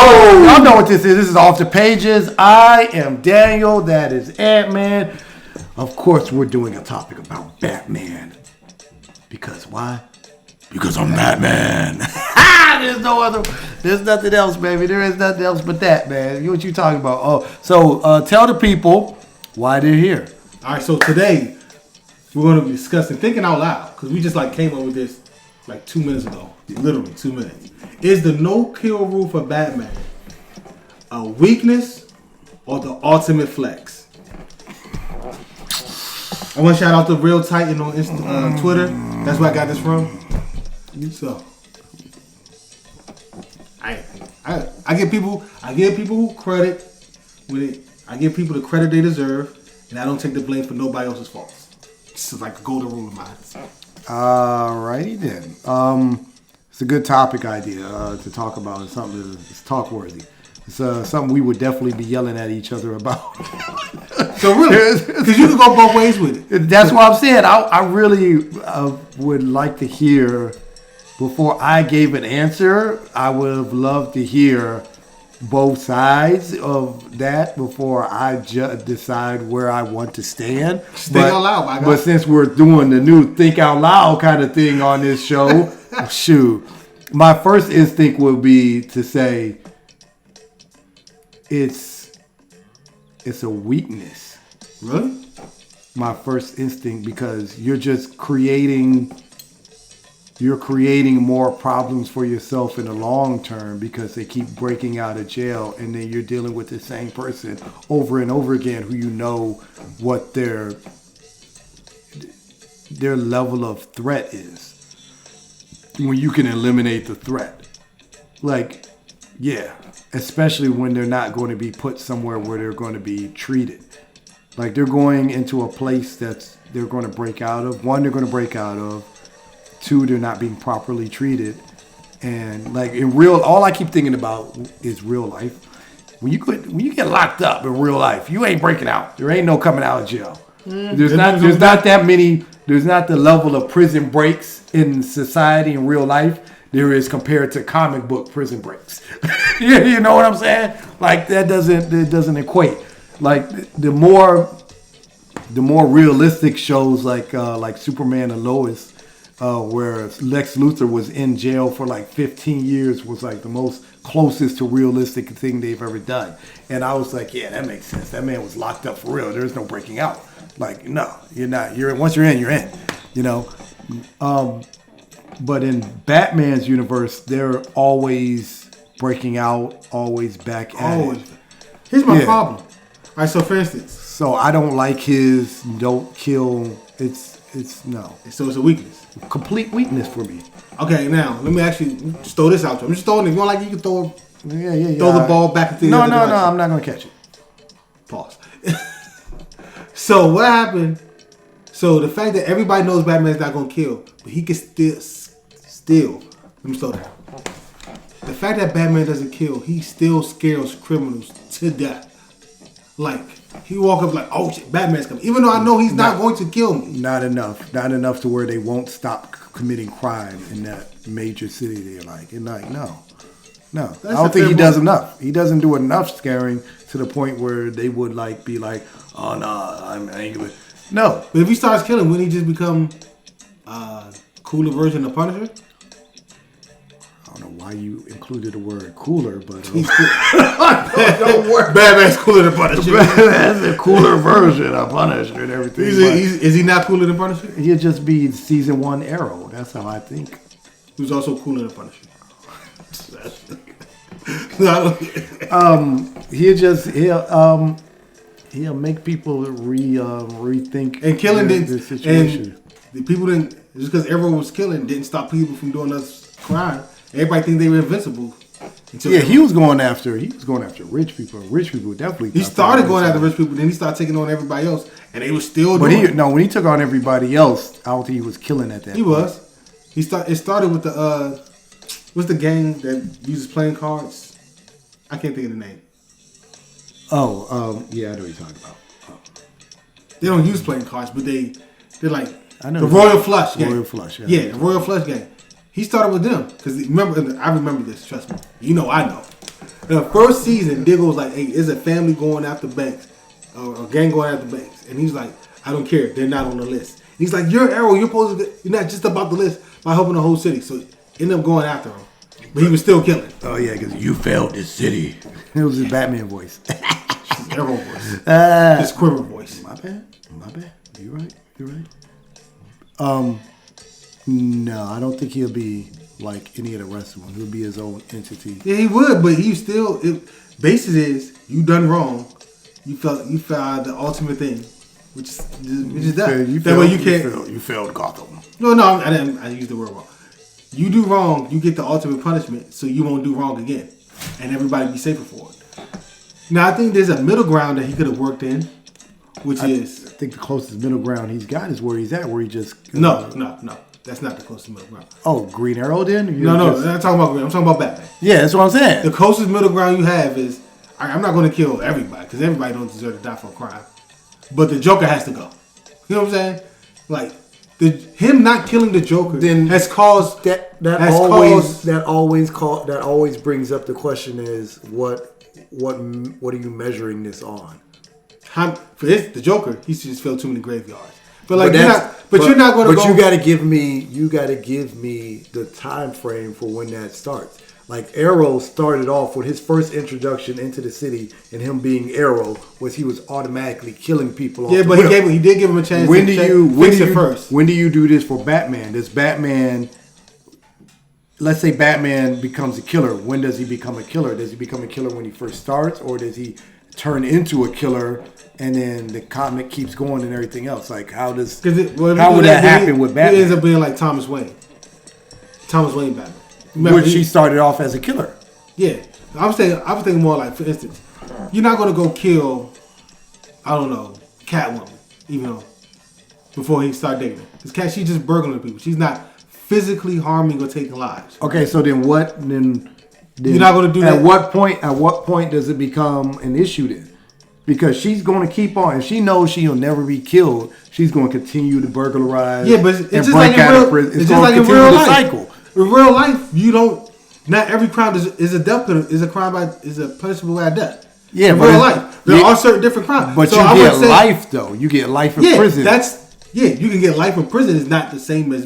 Y'all know what this is. This is Off the Pages. I am Daniel. That is Ant-Man. Of course, we're doing a topic about Batman. Because why? Because I'm Batman. There's nothing else, baby. There is nothing else but that, man. What you talking about? Oh, so tell the people why they're here. All right, so today we're going to be discussing Thinking Out Loud, because we just came up with this 2 minutes ago. Literally 2 minutes. Is the no-kill rule for Batman a weakness or the ultimate flex? I want to shout out to Real Titan on Twitter. That's where I got this from. So, I give people credit with it. I give people the credit they deserve, and I don't take the blame for nobody else's faults. This is like a golden rule of mine. Alrighty then. It's a good topic idea to talk about. It's something that's talk worthy. It's something we would definitely be yelling at each other about. So really, because you can go both ways with it. That's what I'm saying. I really would like to hear, before I gave an answer, I would have loved to hear both sides of that before I decide where I want to stand. Think out loud, my guy. But since we're doing the new Think Out Loud kind of thing on this show, shoot, my first instinct would be to say it's a weakness. Really? My first instinct, because you're just creating more problems for yourself in the long term because they keep breaking out of jail, and then you're dealing with the same person over and over again who you know what their level of threat is. When you can eliminate the threat. Especially when they're not going to be put somewhere where they're going to be treated. Like, they're going into a place that they're going to break out of. One, they're going to break out of. Two, they're not being properly treated. And all I keep thinking about is real life. When you get locked up in real life, you ain't breaking out. There ain't no coming out of jail. There's not the level of prison breaks in society in real life there is compared to comic book prison breaks. You know what I'm saying? Like, it doesn't equate. Like, the more realistic shows like Superman and Lois, where Lex Luthor was in jail for 15 years, was the most closest to realistic thing they've ever done. And I was like, yeah, that makes sense. That man was locked up for real. There's no breaking out. No, you're not. Once you're in, you're in. You know. But in Batman's universe, they're always breaking out, always back at it. Here's my problem. All right, so for instance. So I don't like his don't kill. It's no. So it's a weakness. Complete weakness for me. Okay, now let me actually just throw this out to you. I'm just throwing it. You can throw. Yeah. Throw the ball back into the other direction. No. I'm not gonna catch it. Pause. So what happened? So the fact that everybody knows Batman's not gonna kill, but he can still. Let me slow down. The fact that Batman doesn't kill, he still scares criminals to death. He walk up oh shit, Batman's coming. Even though I know he's not going to kill me. Not enough to where they won't stop committing crime in that major city they're no. I don't think he does enough. He doesn't do enough scaring to the point where they would be oh no, I'm angry. No. But if he starts killing, wouldn't he just become a cooler version of Punisher? I don't know why you included the word cooler, but don't worry. Batman's cooler than Punisher. That's a cooler version of Punisher and everything. Is he not cooler than Punisher? He'll just be season 1 Arrow. That's how I think. Who's also cooler than Punisher? He'll make people rethink and killing the situation. And the people didn't, just because everyone was killing didn't stop people from doing this crime. Everybody think they were invincible. He was going after rich people. Rich people definitely. He started going after rich people, then he started taking on everybody else, and they were still doing it. When he took on everybody else, I don't think he was killing at that point. Was. It started with the what's the gang that uses playing cards? I can't think of the name. Yeah, I know what you're talking about. They don't use playing cards, but they're I know the Royal Flush gang. Royal Flush, yeah. Yeah, the Royal Flush gang. He started with them because I remember this. Trust me. I know. In the first season, Diggle was like, "Hey, is a family going after banks, or a gang going after banks?" And he's like, "I don't care. They're not on the list." And he's like, "You're Arrow. You're supposed to. You're not just about the list by helping the whole city." So ended up going after him, but he was still killing. Oh yeah, because you failed this city. It was his Batman voice. Arrow voice. His quiver voice. My bad. You're right. No, I don't think he'll be like any of the rest of them. He'll be his own entity. Yeah, he would, but he still. Basis is you done wrong. You found the ultimate thing, which is that. That way you can't. You failed Gotham. No, I didn't. I used the word wrong. You do wrong, you get the ultimate punishment, so you won't do wrong again, and everybody be safer for it. Now, I think there's a middle ground that he could have worked in, I think the closest middle ground he's got is where he's at, where he just... No. That's not the closest middle ground. Oh, Green Arrow then? No, I'm not talking about Green. I'm talking about Batman. Yeah, that's what I'm saying. The closest middle ground you have is, I'm not going to kill everybody, because everybody don't deserve to die for a crime. But the Joker has to go. You know what I'm saying? Like, him not killing the Joker then has caused... That always brings up the question is, what are you measuring this on? For the Joker, he just filled too many graveyards. But like, you're not going to go. But you got to give me the time frame for when that starts. Like Arrow started off with his first introduction into the city, and him being Arrow was he was automatically killing people. Yeah, but he did give him a chance. When do you do this for Batman? Does Batman? Let's say Batman becomes a killer. When does he become a killer? Does he become a killer when he first starts, or does he turn into a killer and then the comic keeps going and everything else? Like how would that happen with Batman? He ends up being like Thomas Wayne Batman. Remember, which he started off as a killer. Yeah, I was thinking more like, for instance, you're not gonna go kill, I don't know, Catwoman, even though before he start dating her. Because she's just burgling people. She's not physically harming or taking lives. Okay, so then what? Then you're not gonna do that. At what point does it become an issue then? Because she's going to keep on, and she knows she'll never be killed. She's going to continue to burglarize. Yeah, but it's just like in real. It's just like in real life. Cycle. In real life, you don't. Not every crime is a punishable by death. Yeah, in real life, there are certain different crimes. But so you get life though. You get life in prison. You can get life in prison. Is not the same as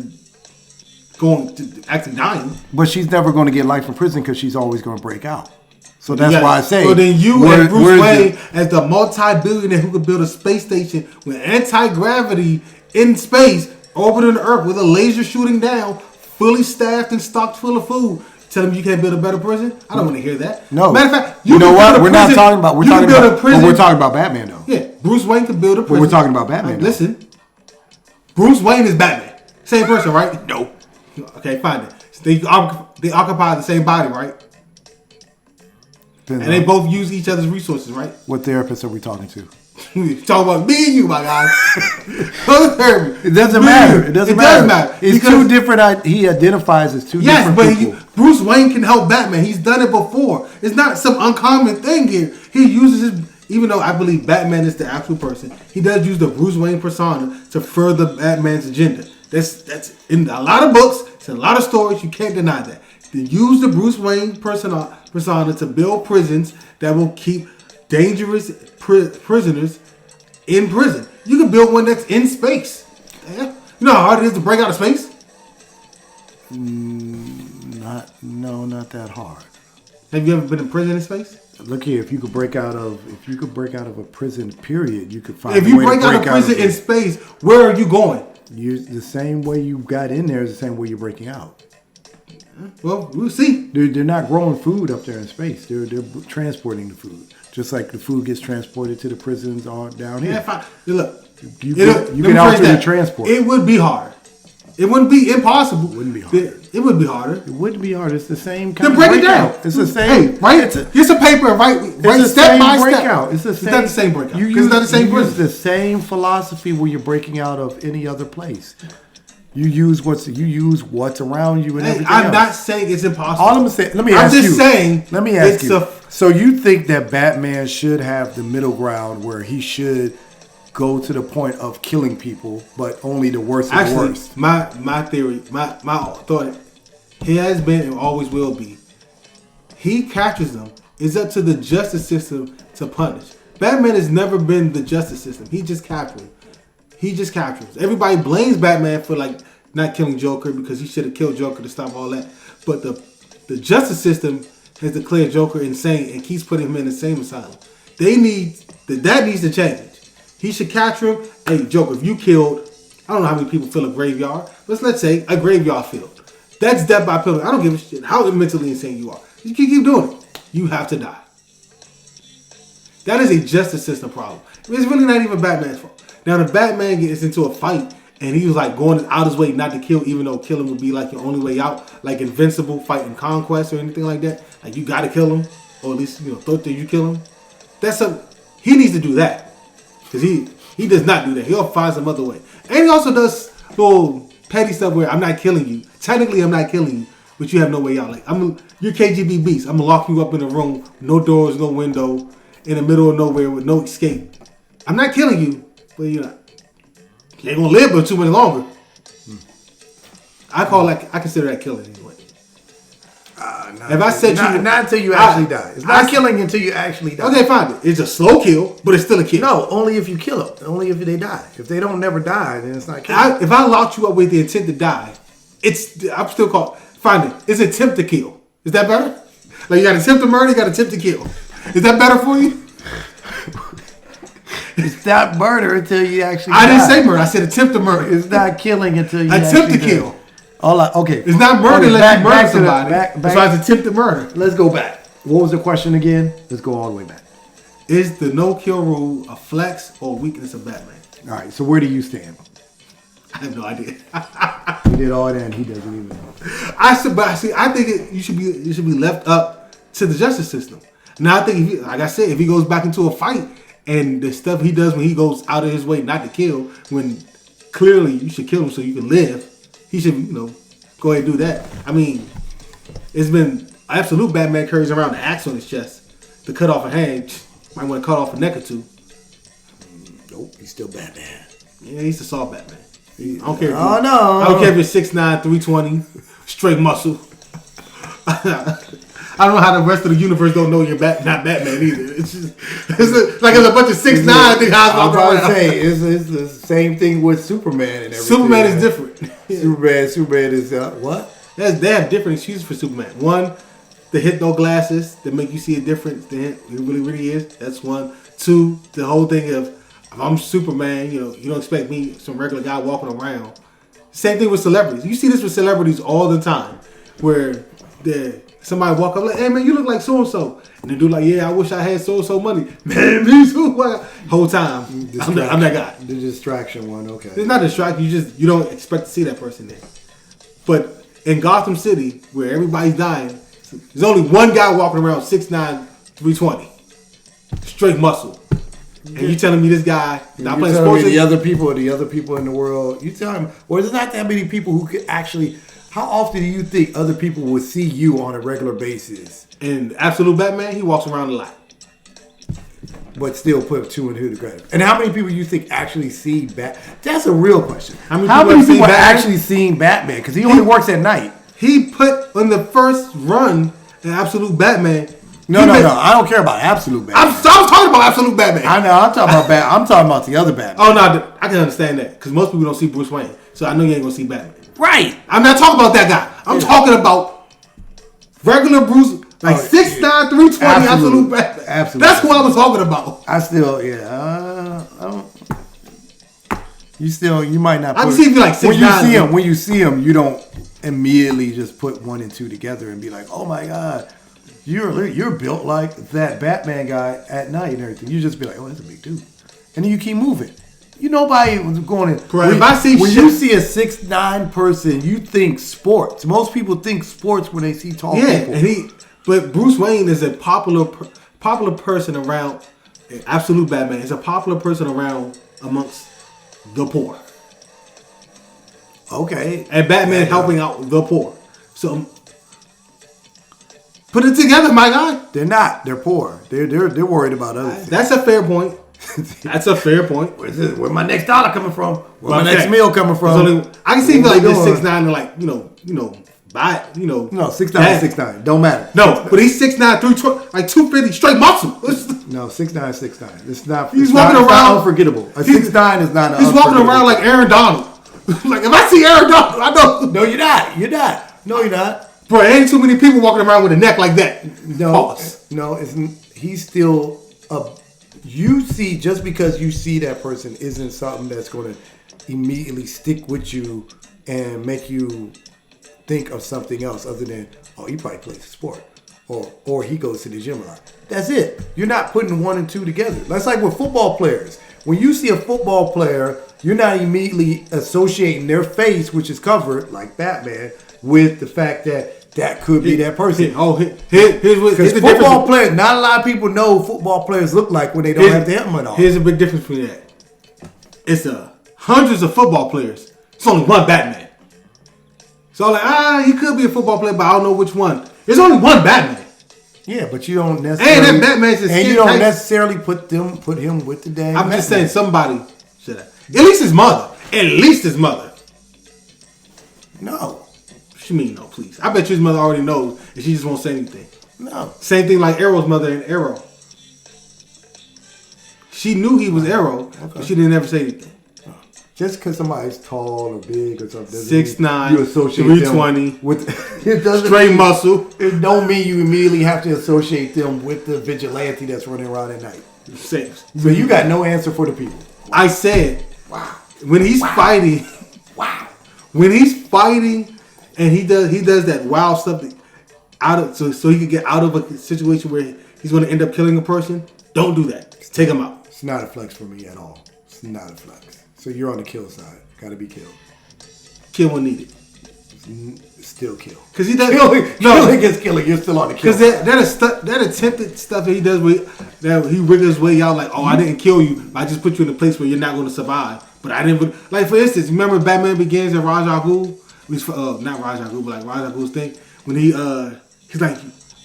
going to actually dying. But she's never going to get life in prison because she's always going to break out. So that's why I say. So then and Bruce Wayne, as the multi-billionaire who could build a space station with anti-gravity in space, orbiting the Earth with a laser shooting down, fully staffed and stocked full of food, tell him you can't build a better prison? I don't want to hear that. No. Matter of fact, you know what? We're not talking about. We're talking about Batman though. Yeah, Bruce Wayne could build a prison. But we're talking about Batman. Listen, Bruce Wayne is Batman. Same person, right? No. Okay, fine. They occupy the same body, right? And they both use each other's resources, right? What therapist are we talking to? Talking about me and you, my guy. It doesn't matter. It does matter. It's two different. He identifies as two different people. Yes, but Bruce Wayne can help Batman. He's done it before. It's not some uncommon thing here. He uses his, even though I believe Batman is the actual person, he does use the Bruce Wayne persona to further Batman's agenda. That's in a lot of books. It's in a lot of stories. You can't deny that. They use the Bruce Wayne persona to build prisons that will keep dangerous prisoners in prison. You can build one that's in space. You know how hard it is to break out of space? Not that hard. Have you ever been in prison in space? Look here, if you could break out of a prison, period, you could find. If you break out of prison in space, where are you going? The same way you got in there is the same way you're breaking out. Well, we'll see. They're not growing food up there in space. They're transporting the food, just like the food gets transported to the prisons all down here. Yeah, fine. Look, you can alter the transport. It would be hard. It wouldn't be impossible. It wouldn't be hard. It would be harder. It wouldn't be hard. It's the same kind of break it down. It's the same. Hey, right? Here's a paper. Right step by step. It's not the same breakout. It's not the same prison. It's the same philosophy where you're breaking out of any other place. You use what's around you and everything I'm not saying it's impossible. All I'm saying, let me ask you. So you think that Batman should have the middle ground where he should go to the point of killing people, but only the worst of the worst? My theory, my thought, he has been and always will be. He captures them It's up to the justice system to punish. Batman has never been the justice system. He just captures. Everybody blames Batman for like not killing Joker because he should have killed Joker to stop all that. But the justice system has declared Joker insane and keeps putting him in the insane asylum. That needs to change. He should capture him. Hey, Joker, if you killed, I don't know how many people fill a graveyard. Let's say a graveyard field. That's death by penalty. I don't give a shit how mentally insane you are. You keep doing it. You have to die. That is a justice system problem. It's really not even Batman's fault. Now, the Batman gets into a fight and he was like going out his way not to kill, even though killing would be like your only way out, like Invincible fighting Conquest or anything like that. Like you got to kill him, or at least thought that you kill him. He needs to do that because he does not do that. He'll find some other way, and he also does little petty stuff where I'm not killing you. Technically, I'm not killing you, but you have no way out. Like you're KGB beast. I'm gonna lock you up in a room, no doors, no window, in the middle of nowhere with no escape. I'm not killing you, but you ain't gonna live but too much longer. I consider that killing anyway. If I said not until you actually die. It's not killing until you actually die. Okay, fine. It's a slow kill, but it's still a kill. No, only if you kill them. Only if they die. If they don't never die, then it's not killing. If I locked you up with the intent to die, I'm still called. Find it. It's attempt to kill. Is that better? Like you got attempt to murder, you got attempt to kill. Is that better for you? It's not murder until you actually die. I didn't say murder. I said attempt to murder. It's not killing until you attempt to kill. Okay. It's not murder unless you murder somebody. That's why it's attempt to murder. Let's go back. What was the question again? Let's go all the way back. Is the no-kill rule a flex or weakness of Batman? All right. So where do you stand? I have no idea. He did all that and he doesn't even know. I think it should be left up to the justice system. Now I think, like I said, if he goes back into a fight and the stuff he does when he goes out of his way not to kill, when clearly you should kill him so you can live, he should, go ahead and do that. I mean, it's been absolute Batman carries around an axe on his chest to cut off a hand. Might want to cut off a neck or two. Nope, he's still Batman. Yeah, he's the soft Batman. I don't care. I don't care if it's 6'9", 320, straight muscle. I don't know how the rest of the universe don't know you're not Batman either. It's like there's a bunch of 6'9" guys walking around. I'm say it's the same thing with Superman and everything. Superman is different. Superman is what? They have different excuses for Superman. One, the hypno glasses that make you see a difference than it really is. That's one. Two, the whole thing of if I'm Superman, you don't expect me, some regular guy walking around. Same thing with celebrities. You see this with celebrities all the time, where somebody walk up like, "Hey man, you look like so and so," and the dude like, "Yeah, I wish I had so and so money." Man, me too. Whole time, I'm that guy. The distraction one, okay. It's not a distraction. You don't expect to see that person there. But in Gotham City, where everybody's dying, there's only one guy walking around 6'9", 320, straight muscle. And you telling me this guy not playing sports? The other people in the world. You tell him, well, there's not that many people who could actually. How often do you think other people would see you on a regular basis? In Absolute Batman, he walks around a lot. But still put two and two together. And how many people you think actually see Batman? That's a real question. How many people have actually seen Batman? Because he only works at night. He put on the first run in Absolute Batman. No. I don't care about Absolute Batman. I was talking about Absolute Batman. I know. I'm talking about the other Batman. Oh no, I can understand that because most people don't see Bruce Wayne, so I know you ain't gonna see Batman. Right. I'm not talking about that guy. I'm talking about regular Bruce, like 6'9", 320, Absolute Batman. Absolutely. That's who I was talking about. I still, you might not. I can see if you're like 6'9". When you see him, you don't immediately just put one and two together and be like, oh my god. You're built like that Batman guy at night and everything. You just be like, oh, that's a big dude, and then you keep moving. Nobody was going to. When you see a 6'9" person, you think sports. Most people think sports when they see tall people. But Bruce Wayne is a popular person around. Absolute Batman is a popular person around amongst the poor. Okay, and Batman helping out the poor. So. Put it together, my guy. They're not. They're poor. They're worried about other things. That's a fair point. That's a fair point. Where's my next dollar coming from? Where's my next meal coming from? I can see like this 6'9" and like But No, 6'9", 6'9". Don't matter. No, but he's 6'9", 320, like 250, straight muscle. No, 6'9", 6'9". It's not. He's it's walking not, around. It's not unforgettable. A 6'9" is not. He's walking around like Aaron Donald. Like if I see Aaron Donald, I know. No, you're not. You're not. No, you're not. Bro, ain't too many people walking around with a neck like that. No, Pause. no, he's still a. You see, just because you see that person isn't something that's going to immediately stick with you and make you think of something else other than, oh, he probably plays a sport, or he goes to the gym a lot. That's it. You're not putting one and two together. That's like with football players. When you see a football player, you're not immediately associating their face, which is covered, like Batman, with the fact that could be that person. Because football players, not a lot of people know what football players look like when they don't have the helmet on. Here's a big difference between that. It's hundreds of football players. It's only one Batman. So like, he could be a football player, but I don't know which one. There's only one Batman. Yeah, but you don't necessarily. And that Batman's a and you don't necessarily put him with the damn. I'm just saying somebody should have. At least his mother. At least his mother. No. What you mean no, please? I bet you his mother already knows and she just won't say anything. No. Same thing like Arrow's mother in Arrow. She knew he was Arrow, but she didn't ever say anything. Just because somebody's tall or big or something, 6'9", you associate 320 them with it doesn't straight muscle. It don't mean you immediately have to associate them with the vigilante that's running around at night. Same. So you got no answer for the people. I said, wow. When he's fighting, when he's fighting, and he does that wild stuff so he can get out of a situation where he's going to end up killing a person. Don't do that. Just take him out. It's not a flex for me at all. It's not a flex. So you're on the kill side. Got to be killed. Kill when needed. Still kill. Because he does. Killing is killing. You're still on the kill side. Because that attempted stuff that he does, that he wriggles his way out like, oh, I didn't kill you. I just put you in a place where you're not going to survive. But I didn't. Like, for instance, remember Batman Begins at Ra's al Ghul? At least not Ra's al Ghul, but like Ra's al Ghul's thing. When he's like,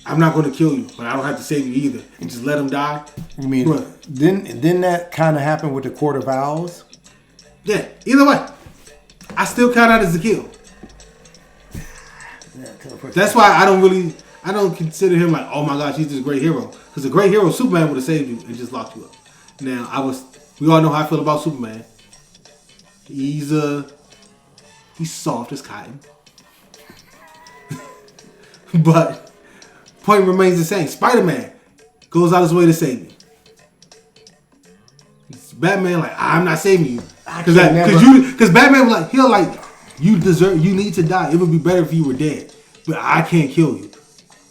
I'm not going to kill you, but I don't have to save you either. And just let him die. You mean, didn't that kind of happen with the Court of Owls? Yeah, either way. I still count that as a kill. That's why I don't consider him like, oh my gosh, he's this great hero. Because a great hero, Superman would have saved you and just locked you up. Now, we all know how I feel about Superman. He's soft as cotton. But point remains the same. Spider-Man goes out his way to save you. Batman like, I'm not saving you. Because Batman was like, you need to die. It would be better if you were dead. But I can't kill you.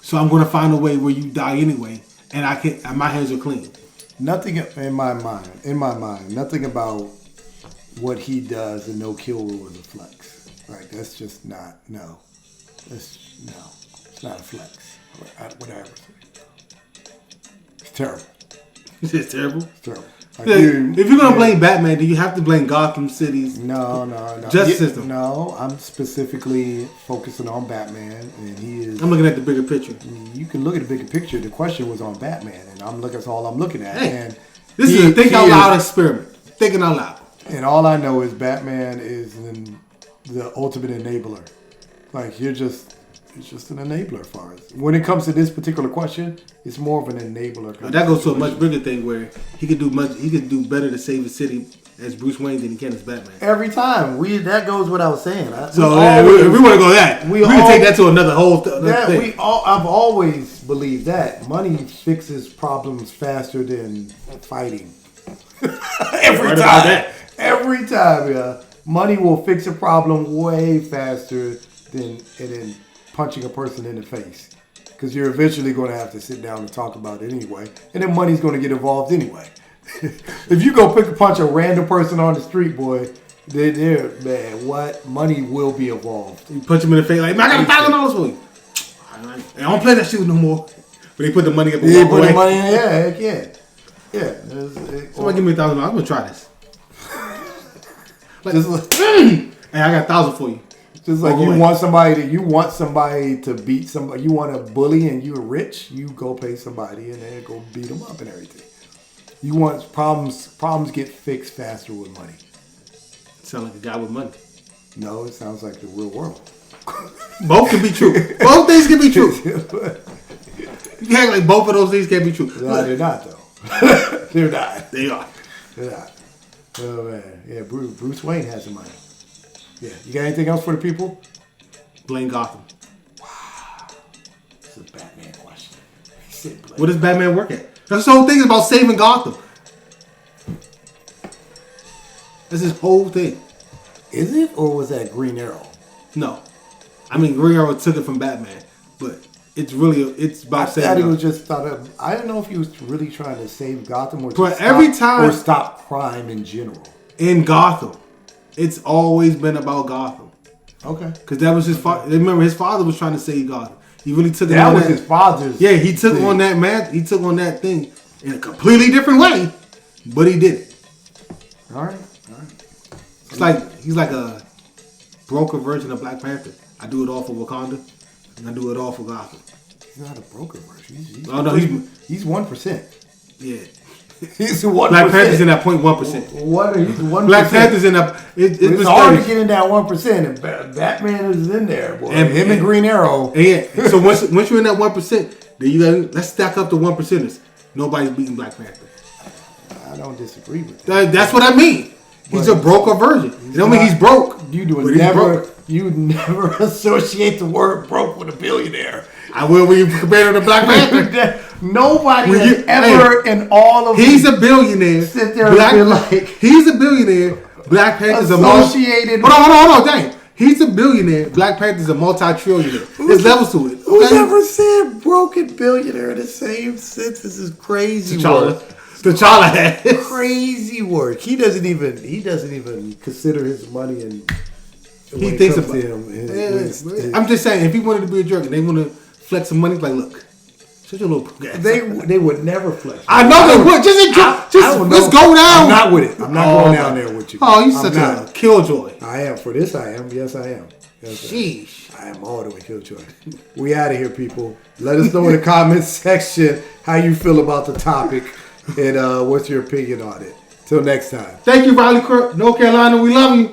So I'm going to find a way where you die anyway. And my hands are clean. Nothing in my mind, nothing about what he does in No Kill Rule is a flex. Right? That's just not, no. It's not a flex. Whatever. It's terrible. It's terrible? It's terrible. Like, if you're gonna blame Batman, do you have to blame Gotham City's justice system? No, I'm specifically focusing on Batman, and he is. I'm looking at the bigger picture. You can look at the bigger picture. The question was on Batman, and that's all I'm looking at. Hey, and this is a think out loud experiment. Thinking out loud. And all I know is Batman is the ultimate enabler. Like it's just an enabler as far as when it comes to this particular question. It's more of an enabler. That goes to a much bigger thing where he could do better to save the city as Bruce Wayne than he can as Batman. Every time that goes what I was saying. If we want to go that, we can take that to another whole thing. I've always believed that money fixes problems faster than fighting. Every time, yeah. Money will fix a problem way faster than punching a person in the face. Because you're eventually going to have to sit down and talk about it anyway. And then money's going to get involved anyway. If you go punch a random person on the street, boy, what? Money will be involved. You punch him in the face like, man, I got $1,000 for you. I don't play that shit no more. But they put the money up and walk away. The money in, heck yeah. Yeah. Somebody give me $1,000. I'm going to try this. Hey, I got $1,000 for you. Just like you want somebody to beat somebody. You want a bully and you're rich, you go pay somebody and then go beat them up and everything. You want problems get fixed faster with money. Sound like a guy with money. No, it sounds like the real world. Both can be true. Both things can be true. You act like both of those things can be true. No, they're not though. They're not. They are. They're not. Oh man, yeah. Bruce Wayne has the money. Yeah. You got anything else for the people? Blame Gotham. It's a Batman question. What does Batman work at? That's the whole thing about saving Gotham. That's his whole thing. Is it, or was that Green Arrow? No. I mean, Green Arrow took it from Batman, but it's about saving I Gotham. was just I don't know if he was really trying to save Gotham or stop crime in general. In Gotham, it's always been about Gotham. Okay. Because that was his father. Remember, his father was trying to save Gotham. He really took it that on was his father's. Yeah, he took thing. on that man. He took on that thing in a completely different way, but he did it. All right. He's like a broker version of Black Panther. I do it all for Wakanda, and I do it all for Gotham. He's not a broker version. He's 1%. Yeah. He's 1%. Black Panther's in that 0.1%. What? He's 1%. Black Panther's in that. It's hard to get in that 1%, and Batman is in there, boy. And him and Green Arrow. Yeah. So once you're in that 1%, then let's stack up the 1%ers. Nobody's beating Black Panther. I don't disagree with that. That's what I mean. He's a broker version. You don't mean he's broke. You never associate the word broke with a billionaire. I will when you compare it to Black Panther. Nobody has ever in all of he's a billionaire. Sit there and feel like he's a billionaire. Black Panther's associated. Hold on, dang. He's a billionaire. Black Panther's a multi-trillionaire. There's levels to it. Okay? Who never said broken billionaire in the same sense? This is crazy work. T'Challa has crazy work. He doesn't even consider his money and he thinks about him. I'm just saying, if he wanted to be a jerk and they want to flex some money, like look, shut your little. They would never flex. I know they would. Let's go down. I'm not with it. I'm not going down there with you. Oh, you're such a killjoy. I am for this. I am. Yes, I am. Sheesh. I am all the way killjoy. We out of here, people. Let us know in the comments section how you feel about the topic and what's your opinion on it. Till next time. Thank you, Riley, North Carolina. We love you.